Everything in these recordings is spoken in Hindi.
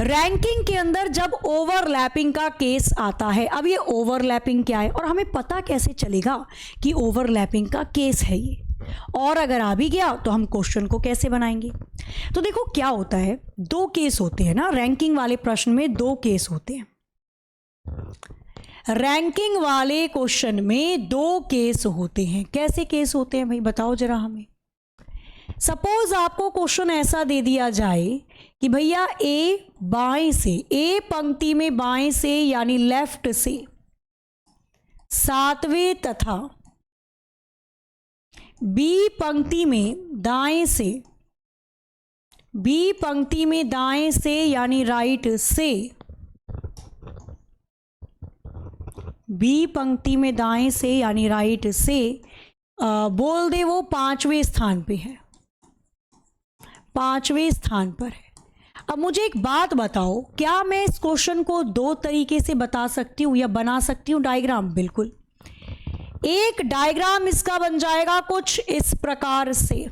रैंकिंग के अंदर जब ओवरलैपिंग का केस आता है, अब ये ओवरलैपिंग क्या है और हमें पता कैसे चलेगा कि ओवरलैपिंग का केस है ये, और अगर आ भी गया तो हम क्वेश्चन को कैसे बनाएंगे। तो देखो क्या होता है, दो केस होते हैं ना, रैंकिंग वाले प्रश्न में दो केस होते हैं। रैंकिंग वाले क्वेश्चन में दो केस होते हैं। कैसे केस होते हैं भाई, बताओ जरा हमें। सपोज आपको क्वेश्चन ऐसा दे दिया जाए कि भैया ए बाएं से, ए पंक्ति में बाएं से यानी लेफ्ट से 7वें तथा बी पंक्ति में दाएं से, बी पंक्ति में दाएं से यानी राइट से, बी पंक्ति में दाएं से यानी राइट से बोल दे वो 5वें स्थान पे है, 5वें स्थान पर है। अब मुझे एक बात बताओ, क्या मैं इस क्वेश्चन को दो तरीके से बता सकती हूँ या बना सकती हूँ डायग्राम? बिल्कुल। एक डायग्राम इसका बन जाएगा कुछ इस प्रकार से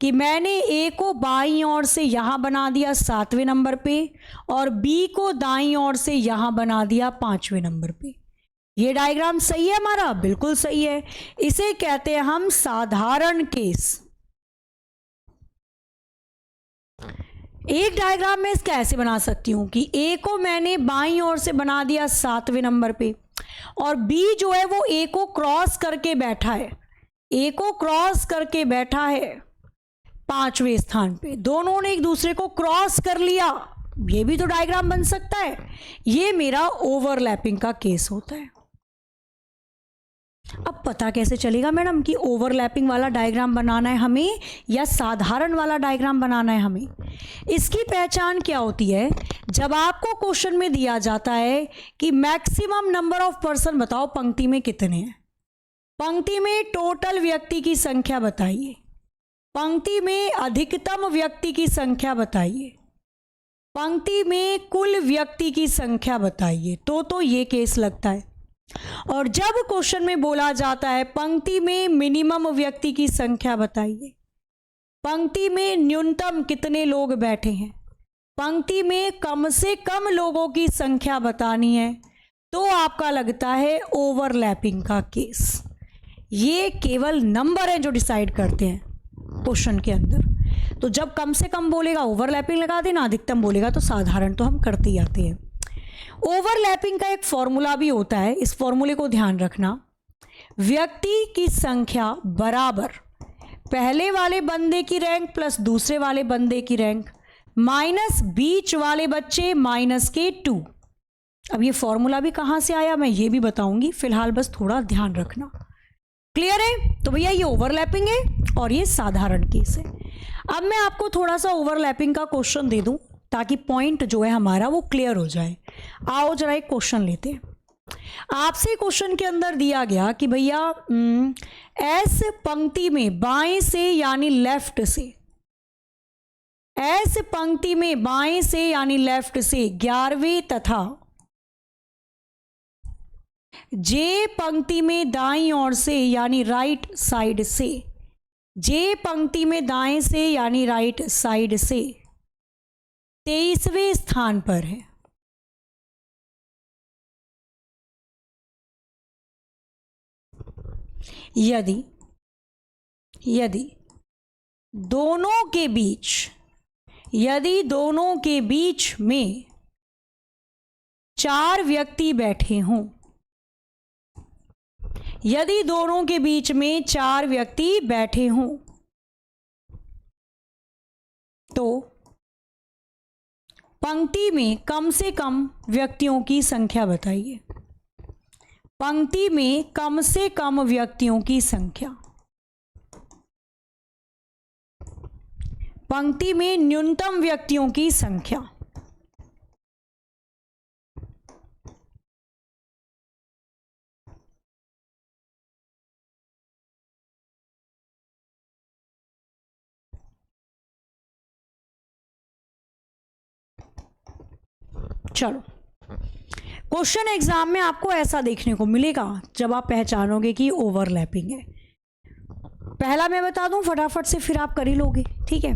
कि मैंने ए को बाईं ओर से यहाँ बना दिया 7वें नंबर पे और बी को दाईं ओर से यहाँ बना दिया 5वें नंबर पे। ये डायग्राम सही है हमारा? बिल्कुल सही है। इसे कहते हैं हम साधारण केस। एक डायग्राम में इसका ऐसे बना सकती हूं कि ए को मैंने बाईं ओर से बना दिया 7वें नंबर पे और बी जो है वो ए को क्रॉस करके बैठा है, ए को क्रॉस करके बैठा है 5वें स्थान पे। दोनों ने एक दूसरे को क्रॉस कर लिया, ये भी तो डायग्राम बन सकता है। ये मेरा ओवरलैपिंग का केस होता है। अब पता कैसे चलेगा मैडम कि ओवरलैपिंग वाला डायग्राम बनाना है हमें या साधारण वाला डायग्राम बनाना है हमें? इसकी पहचान क्या होती है, जब आपको क्वेश्चन में दिया जाता है कि मैक्सिमम नंबर ऑफ पर्सन बताओ पंक्ति में कितने हैं, पंक्ति में टोटल व्यक्ति की संख्या बताइए, पंक्ति में अधिकतम व्यक्ति की संख्या बताइए, पंक्ति में कुल व्यक्ति की संख्या बताइए, तो ये केस लगता है। और जब क्वेश्चन में बोला जाता है पंक्ति में मिनिमम व्यक्ति की संख्या बताइए, पंक्ति में न्यूनतम कितने लोग बैठे हैं, पंक्ति में कम से कम लोगों की संख्या बतानी है, तो आपका लगता है ओवरलैपिंग का केस। ये केवल नंबर है जो डिसाइड करते हैं क्वेश्चन के अंदर। तो जब कम से कम बोलेगा ओवरलैपिंग लगा देना, अधिकतम बोलेगा तो साधारण तो हम करते ही आते हैं। ओवरलैपिंग का एक फॉर्मूला भी होता है, इस फॉर्मूले को ध्यान रखना। व्यक्ति की संख्या बराबर पहले वाले बंदे की रैंक प्लस दूसरे वाले बंदे की रैंक माइनस बीच वाले बच्चे माइनस के 2। अब ये फॉर्मूला भी कहाँ से आया मैं ये भी बताऊंगी, फिलहाल बस थोड़ा ध्यान रखना। क्लियर है? तो भैया ये ओवरलैपिंग है और ये साधारण केस है। अब मैं आपको थोड़ा सा ओवरलैपिंग का क्वेश्चन दे दूं ताकि पॉइंट जो है हमारा वो क्लियर हो जाए। आओ जरा एक क्वेश्चन लेते हैं। आपसे क्वेश्चन के अंदर दिया गया कि भैया एस पंक्ति में बाएं से यानी लेफ्ट से, एस पंक्ति में बाएं से यानी लेफ्ट से 11वें तथा जे पंक्ति में दाईं ओर से यानी राइट साइड से, जे पंक्ति में दाएं से यानी राइट साइड से 23वें स्थान पर है। यदि दोनों के बीच में 4 व्यक्ति बैठे हों, यदि दोनों के बीच में 4 व्यक्ति बैठे हों तो पंक्ति में कम से कम व्यक्तियों की संख्या बताइए। पंक्ति में कम से कम व्यक्तियों की संख्या, पंक्ति में न्यूनतम व्यक्तियों की संख्या। चलो, क्वेश्चन एग्जाम में आपको ऐसा देखने को मिलेगा जब आप पहचानोगे कि ओवरलैपिंग है। पहला मैं बता दूं फटाफट से, फिर आप कर ही लोगे, ठीक है।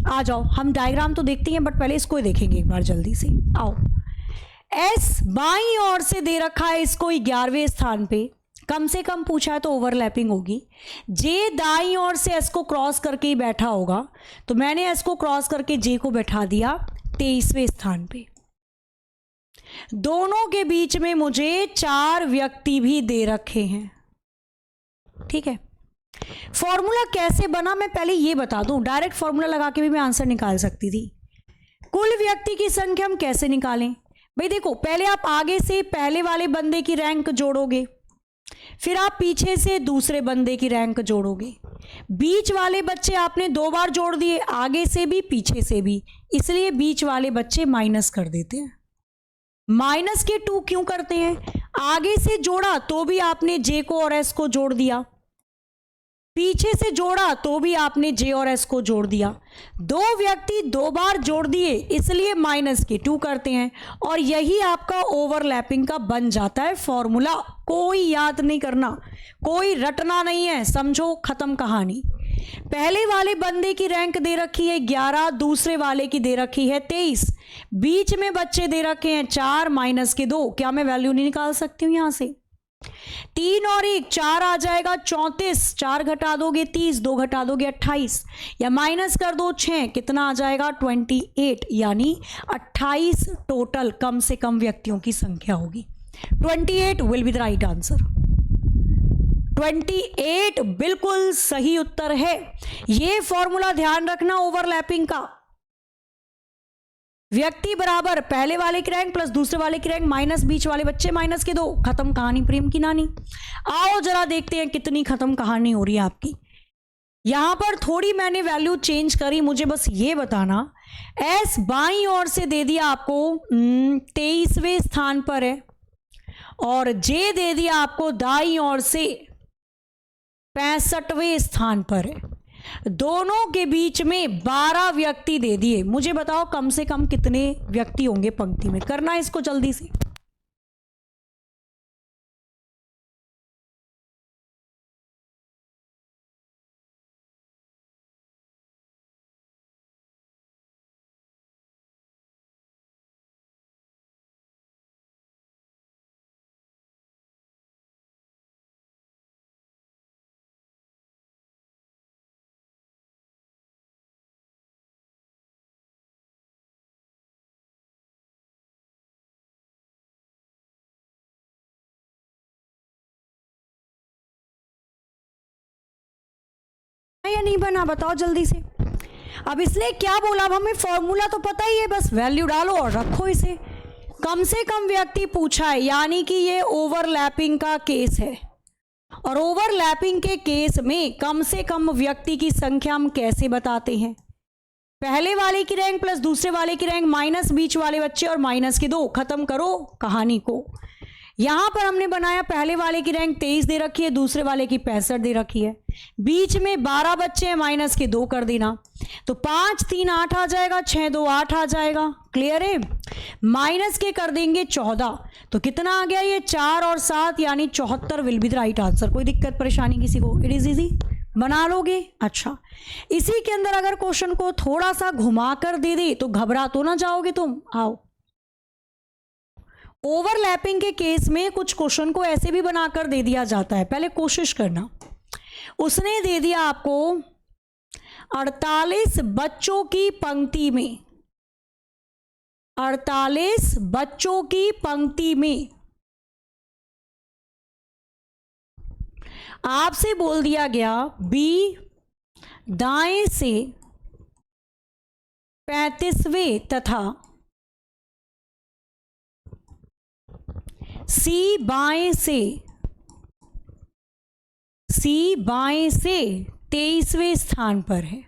आ जाओ, हम डायग्राम तो देखते हैं बट पहले इसको ही देखेंगे एक बार जल्दी से। आओ, एस बाईं ओर से दे रखा है इसको 11वें स्थान पे, कम से कम पूछा है तो ओवरलैपिंग होगी। जे दाईं ओर से एस को क्रॉस करके ही बैठा होगा, तो मैंने एस को क्रॉस करके जे को बैठा दिया 23वें स्थान पे। दोनों के बीच में मुझे 4 व्यक्ति भी दे रखे हैं, ठीक है। फॉर्मूला कैसे बना मैं पहले ये बता दूं, डायरेक्ट फॉर्मूला लगा के भी मैं आंसर निकाल सकती थी। कुल व्यक्ति की संख्या हम कैसे निकालें भाई, देखो पहले आप आगे से पहले वाले बंदे की रैंक जोड़ोगे, फिर आप पीछे से दूसरे बंदे की रैंक जोड़ोगे। बीच वाले बच्चे आपने 2 बार जोड़ दिए, आगे से भी पीछे से भी, इसलिए बीच वाले बच्चे माइनस कर देते हैं। माइनस के 2 क्यों करते हैं, आगे से जोड़ा तो भी आपने जे को और एस को जोड़ दिया, पीछे से जोड़ा तो भी आपने जे और एस को जोड़ दिया। 2 व्यक्ति 2 बार जोड़ दिए, इसलिए माइनस के 2 करते हैं, और यही आपका ओवरलैपिंग का बन जाता है फॉर्मूला। कोई याद नहीं करना, कोई रटना नहीं है, समझो खत्म कहानी। पहले वाले बंदे की रैंक दे रखी है 11, दूसरे वाले की दे रखी है 23, बीच में बच्चे दे रखे हैं 4 माइनस के 2। क्या मैं वैल्यू नहीं निकाल सकती हूं यहां से? 3 और 1 4 आ जाएगा 34, 4 घटा दोगे 30, 2 घटा दोगे 28, या माइनस कर दो 6, कितना आ जाएगा 28, यानी 28 टोटल कम से कम व्यक्तियों की संख्या होगी। 28 will be the right answer. 28 बिल्कुल सही उत्तर है। यह फॉर्मूला ध्यान रखना ओवरलैपिंग का, व्यक्ति बराबर पहले वाले की रैंक प्लस दूसरे वाले की रैंक माइनस बीच वाले बच्चे माइनस के 2, खत्म कहानी प्रेम की नानी। आओ जरा देखते हैं कितनी खत्म कहानी हो रही है आपकी। यहां पर थोड़ी मैंने वैल्यू चेंज करी, मुझे बस ये बताना, एस बाईं ओर से दे दिया आपको 23वें स्थान पर है, और जे दे दिया आपको दाईं ओर से 65वें स्थान पर है। दोनों के बीच में 12 व्यक्ति दे दिए। मुझे बताओ कम से कम कितने व्यक्ति होंगे पंक्ति में, करना है इसको जल्दी से। या नहीं बना, बताओ जल्दी से। अब इसने क्या बोला, अब हमें फॉर्मूला तो पता ही है, बस वैल्यू डालो और रखो इसे। कम से कम व्यक्ति पूछा है, यानी कि ये ओवरलैपिंग का केस है, और ओवरलैपिंग के केस में कम से कम व्यक्ति की संख्या हम कैसे बताते हैं? पहले वाले की रैंक प्लस दूसरे वाले की रैंक माइनस बीच वाले बच्चे और माइनस के 2, खत्म करो कहानी को। यहां पर हमने बनाया, पहले वाले की रैंक 23 दे रखी है, दूसरे वाले की 65 दे रखी है, बीच में 12 बच्चे हैं, माइनस के 2 कर देना, तो 5 3 8 आ जाएगा, 6 2 8 आ जाएगा। क्लियर है? माइनस के कर देंगे 14, तो कितना आ गया ये 4 और 7, यानी 74 will be the right answer. कोई दिक्कत परेशानी किसी को? इट इज इजी, बना लोगे? अच्छा, इसी के अंदर अगर क्वेश्चन को थोड़ा सा घुमा कर दे दे तो घबरा तो ना जाओगे तुम। आओ, ओवरलैपिंग के केस में कुछ क्वेश्चन को ऐसे भी बनाकर दे दिया जाता है, पहले कोशिश करना। उसने दे दिया आपको 48 बच्चों की पंक्ति में, 48 बच्चों की पंक्ति में आपसे बोल दिया गया बी दाएं से 35वें तथा सी बाएं से 23वें स्थान पर है।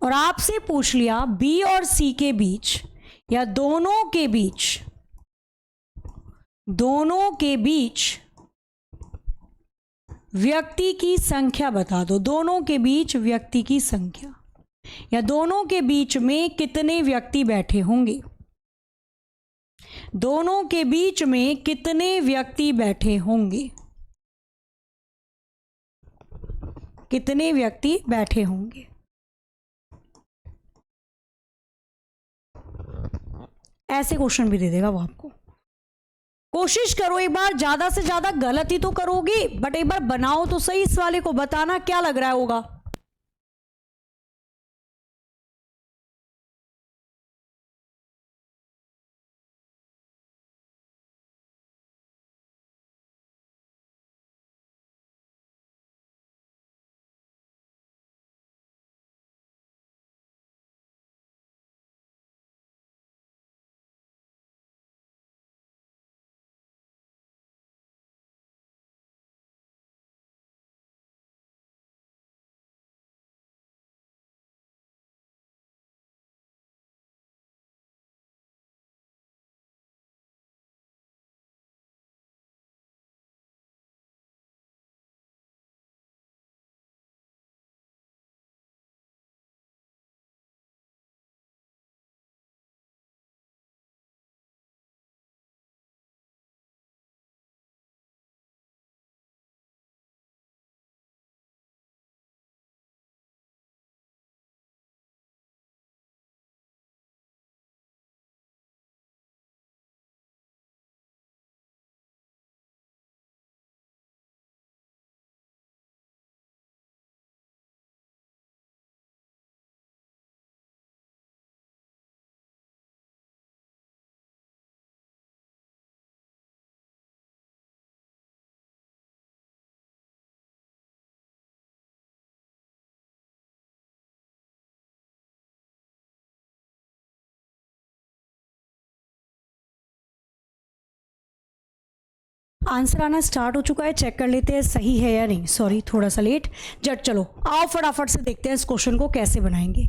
और आपसे पूछ लिया बी और सी के बीच या दोनों के बीच व्यक्ति की संख्या बता दो। दोनों के बीच व्यक्ति की संख्या, या दोनों के बीच में कितने व्यक्ति बैठे होंगे, दोनों के बीच में कितने व्यक्ति बैठे होंगे। कितने व्यक्ति बैठे होंगे। ऐसे क्वेश्चन भी दे देगा वो आपको। कोशिश करो एक बार, ज्यादा से ज्यादा गलत ही तो करोगे, बट एक बार बनाओ तो सही इस वाले को, बताना क्या लग रहा होगा। आंसर आना स्टार्ट हो चुका है, चेक कर लेते हैं सही है या नहीं। सॉरी थोड़ा सा लेट। जट चलो आओ फटाफट से देखते हैं इस क्वेश्चन को कैसे बनाएंगे।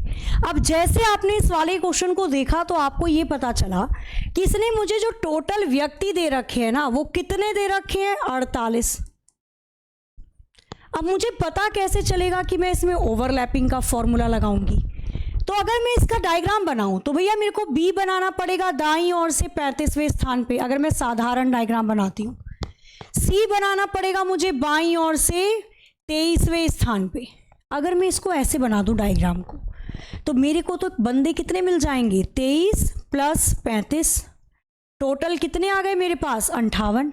अब जैसे आपने इस वाले क्वेश्चन को देखा तो आपको ये पता चला कि इसने मुझे जो टोटल व्यक्ति दे रखे हैं ना, वो कितने दे रखे हैं, 48। अब मुझे पता कैसे चलेगा कि मैं इसमें ओवरलैपिंग का फॉर्मूला लगाऊंगी। तो अगर मैं इसका डायग्राम बनाऊं तो भैया मेरे को बी बनाना पड़ेगा दाईं ओर से 35वें स्थान पे, अगर मैं साधारण डायग्राम बनाती हूँ। सी बनाना पड़ेगा मुझे बाईं ओर से 23वें स्थान पे। अगर मैं इसको ऐसे बना दूं डायग्राम को, तो मेरे को तो बंदे कितने मिल जाएंगे, 23 प्लस 35, टोटल कितने आ गए मेरे पास, 58।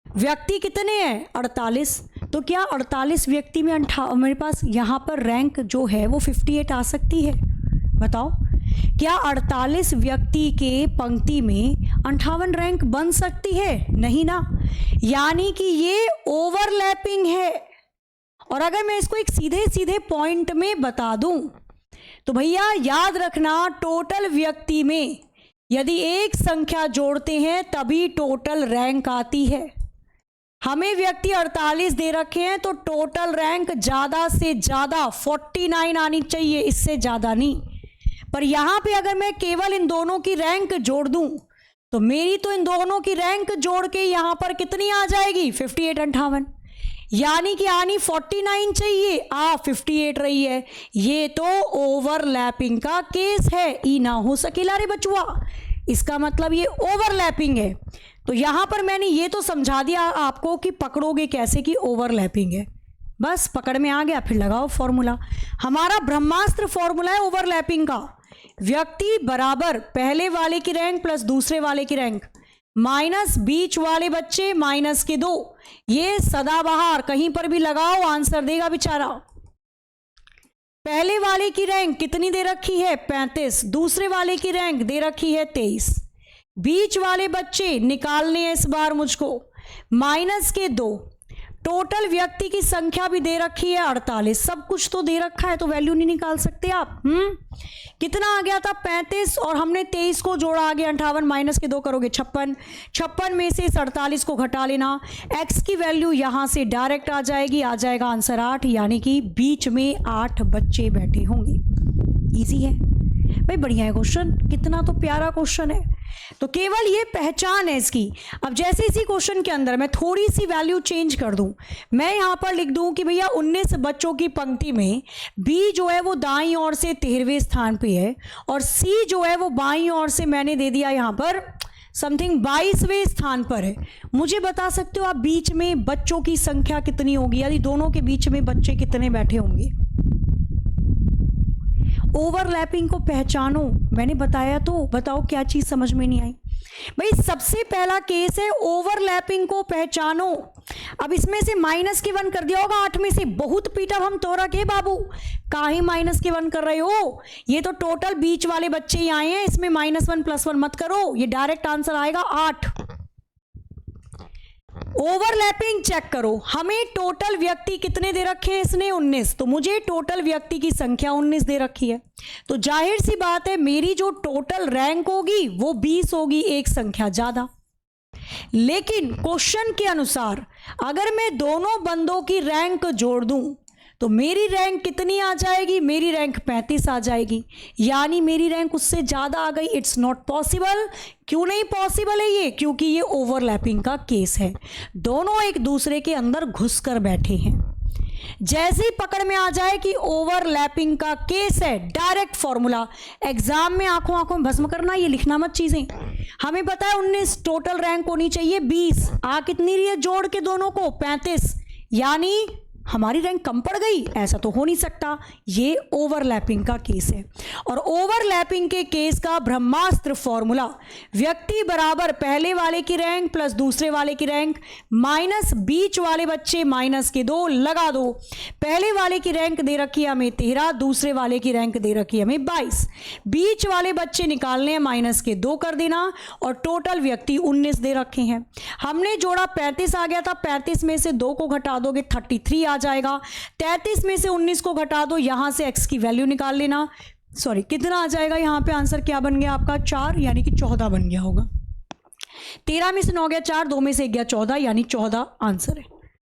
व्यक्ति कितने हैं, 48। तो क्या 48 व्यक्ति में मेरे पास यहाँ पर रैंक जो है वो 58 आ सकती है? बताओ, क्या 48 व्यक्ति के पंक्ति में 58 रैंक बन सकती है? नहीं ना। यानी कि ये ओवरलैपिंग है। और अगर मैं इसको एक सीधे सीधे पॉइंट में बता दूं तो भैया याद रखना, टोटल व्यक्ति में यदि एक संख्या जोड़ते हैं तभी टोटल रैंक आती है। हमें व्यक्ति 48 दे रखे हैं तो टोटल रैंक ज़्यादा से ज़्यादा 49 आनी चाहिए, इससे ज़्यादा नहीं। पर यहाँ पे अगर मैं केवल इन दोनों की रैंक जोड़ दूं तो मेरी तो इन दोनों की रैंक जोड़ के यहाँ पर कितनी आ जाएगी, 58 58। यानी कि आनी 49 चाहिए, 58 रही है। ये तो ओवरलैपिंग का केस है, ई ना हो सकेला रे बचुआ। इसका मतलब ये ओवरलैपिंग है। तो यहाँ पर मैंने ये तो समझा दिया आपको कि पकड़ोगे कैसे कि ओवरलैपिंग है। बस पकड़ में आ गया, फिर लगाओ फॉर्मूला। हमारा ब्रह्मास्त्र फॉर्मूला है ओवरलैपिंग का। व्यक्ति बराबर पहले वाले की रैंक प्लस दूसरे वाले की रैंक माइनस बीच वाले बच्चे माइनस के 2। ये सदाबहार कहीं पर भी लगाओ आंसर देगा बेचारा। पहले वाले की रैंक कितनी दे रखी है, 35। दूसरे वाले की रैंक दे रखी है 23। बीच वाले बच्चे निकालने हैं इस बार मुझको, माइनस के 2। टोटल व्यक्ति की संख्या भी दे रखी है 48। सब कुछ तो दे रखा है तो वैल्यू नहीं निकाल सकते आप। कितना आ गया था, 35, और हमने 23 को जोड़ा, आ गया 58, माइनस के 2 करोगे 56। 56 में से इस 48 को घटा लेना, x की वैल्यू यहाँ से डायरेक्ट आ जाएगी, आ जाएगा आंसर 8। यानी कि बीच में 8 बच्चे बैठे होंगे। इजी है भाई, बढ़िया है क्वेश्चन, कितना तो प्यारा क्वेश्चन है। तो केवल ये पहचान है इसकी। अब जैसे इसी क्वेश्चन के अंदर मैं थोड़ी सी वैल्यू चेंज कर दूं, मैं यहाँ पर लिख दूं कि भैया 19 बच्चों की पंक्ति में B जो है वो दाईं ओर से 13वें स्थान पे है और C जो है वो बाईं ओर से मैंने दे दिया यहाँ पर समथिंग 22वें स्थान पर है। मुझे बता सकते हो आप बीच में बच्चों की संख्या कितनी होगी, यानी दोनों के बीच में बच्चे कितने बैठे होंगे? ओवरलैपिंग को पहचानो, मैंने बताया तो बताओ क्या चीज समझ में नहीं आई? भाई सबसे पहला केस है ओवरलैपिंग को पहचानो। अब इसमें से -1 कर दिया होगा 8 में से, बहुत पीटर हम तोरा के बाबू, काहे -1 कर रहे हो? ये तो टोटल बीच वाले बच्चे ही आए हैं, इसमें -1 +1 मत करो, ये डायरेक्ट आंसर आएगा 8। ओवरलैपिंग चेक करो, हमें टोटल व्यक्ति कितने दे रखे हैं इसने? 19, तो मुझे टोटल व्यक्ति की संख्या 19 दे रखी है, तो जाहिर सी बात है मेरी जो टोटल रैंक होगी वो 20 होगी, एक संख्या ज्यादा। लेकिन क्वेश्चन के अनुसार अगर मैं दोनों बंदों की रैंक जोड़ दूं तो मेरी रैंक कितनी आ जाएगी? मेरी रैंक 35 आ जाएगी, यानी मेरी रैंक उससे ज्यादा आ गई। It's not possible. क्यों नहीं पॉसिबल है ये? क्योंकि ये ओवरलैपिंग का केस है, दोनों एक दूसरे के अंदर घुसकर बैठे हैं। जैसे ही पकड़ में आ जाए कि ओवरलैपिंग का केस है, डायरेक्ट फॉर्मूला, एग्जाम में आंखों आंखों में भस्म करना, ये लिखना मत चीजें। हमें पता है 19 टोटल रैंक होनी चाहिए 20, आ कितनी रही है जोड़ के दोनों को? 35, यानी हमारी रैंक कम पड़ गई, ऐसा तो हो नहीं सकता। ये ओवरलैपिंग का केस है, और ओवरलैपिंग के केस का ब्रह्मास्त्र फॉर्मूला, व्यक्ति बराबर पहले वाले की रैंक प्लस दूसरे वाले की रैंक माइनस बीच वाले बच्चे -2 लगा दो। पहले वाले की रैंक दे रखी है हमें 13, दूसरे वाले की रैंक दे रखी है हमें 22, बीच वाले बच्चे निकालने हैं -2 कर देना, और टोटल व्यक्ति 19 दे रखे हैं। हमने जोड़ा 35 आ गया था, 35 में से 2 को घटा दोगे 33 आ जाएगा, 33 में से 19 को घटा दो, यहां से x की वैल्यू निकाल लेना। सॉरी, कितना आ जाएगा यहां पे? आंसर क्या बन गया आपका? 4, यानी कि 14 बन गया होगा। 13 में से 9 गया 4, 2 में से 1 गया 14, यानी 14 आंसर है।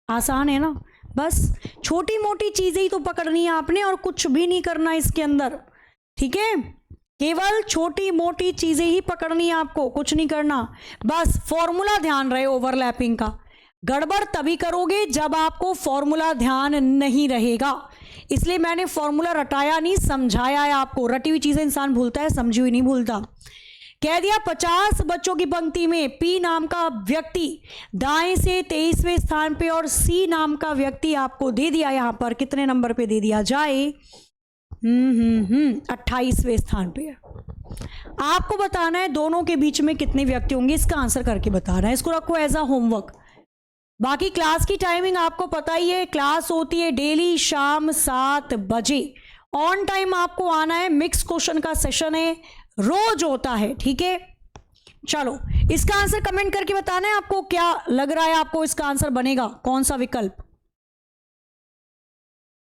आसान है ना? बस छोटी मोटी चीजें ही तो पकड़नी है आपने, और कुछ भी नहीं करना इसके अंदर, ठीक है? केवल छोटी मोटी चीजें ही पकड़नी है आपको, कुछ नहीं करना। बस फॉर्मूला ध्यान रहे ओवरलैपिंग का। गड़बड़ तभी करोगे जब आपको फॉर्मूला ध्यान नहीं रहेगा, इसलिए मैंने फॉर्मूला रटाया नहीं, समझाया है आपको। रटी हुई चीजें इंसान भूलता है, समझी हुई नहीं भूलता। कह दिया 50 बच्चों की पंक्ति में P नाम का व्यक्ति दाएं से 23वें स्थान पे, और C नाम का व्यक्ति आपको दे दिया यहां पर, कितने नंबर पे दे दिया जाए? 28वें स्थान पे। आपको बताना है दोनों के बीच में कितने व्यक्ति होंगे, इसका आंसर करके बताना है। इसको रखो एज अ होमवर्क। बाकी क्लास की टाइमिंग आपको पता ही है, क्लास होती है डेली शाम 7 बजे। ऑन टाइम आपको आना है, मिक्स क्वेश्चन का सेशन है, रोज होता है, ठीक है? चलो, इसका आंसर कमेंट करके बताना है आपको क्या लग रहा है, आपको इसका आंसर बनेगा कौन सा विकल्प।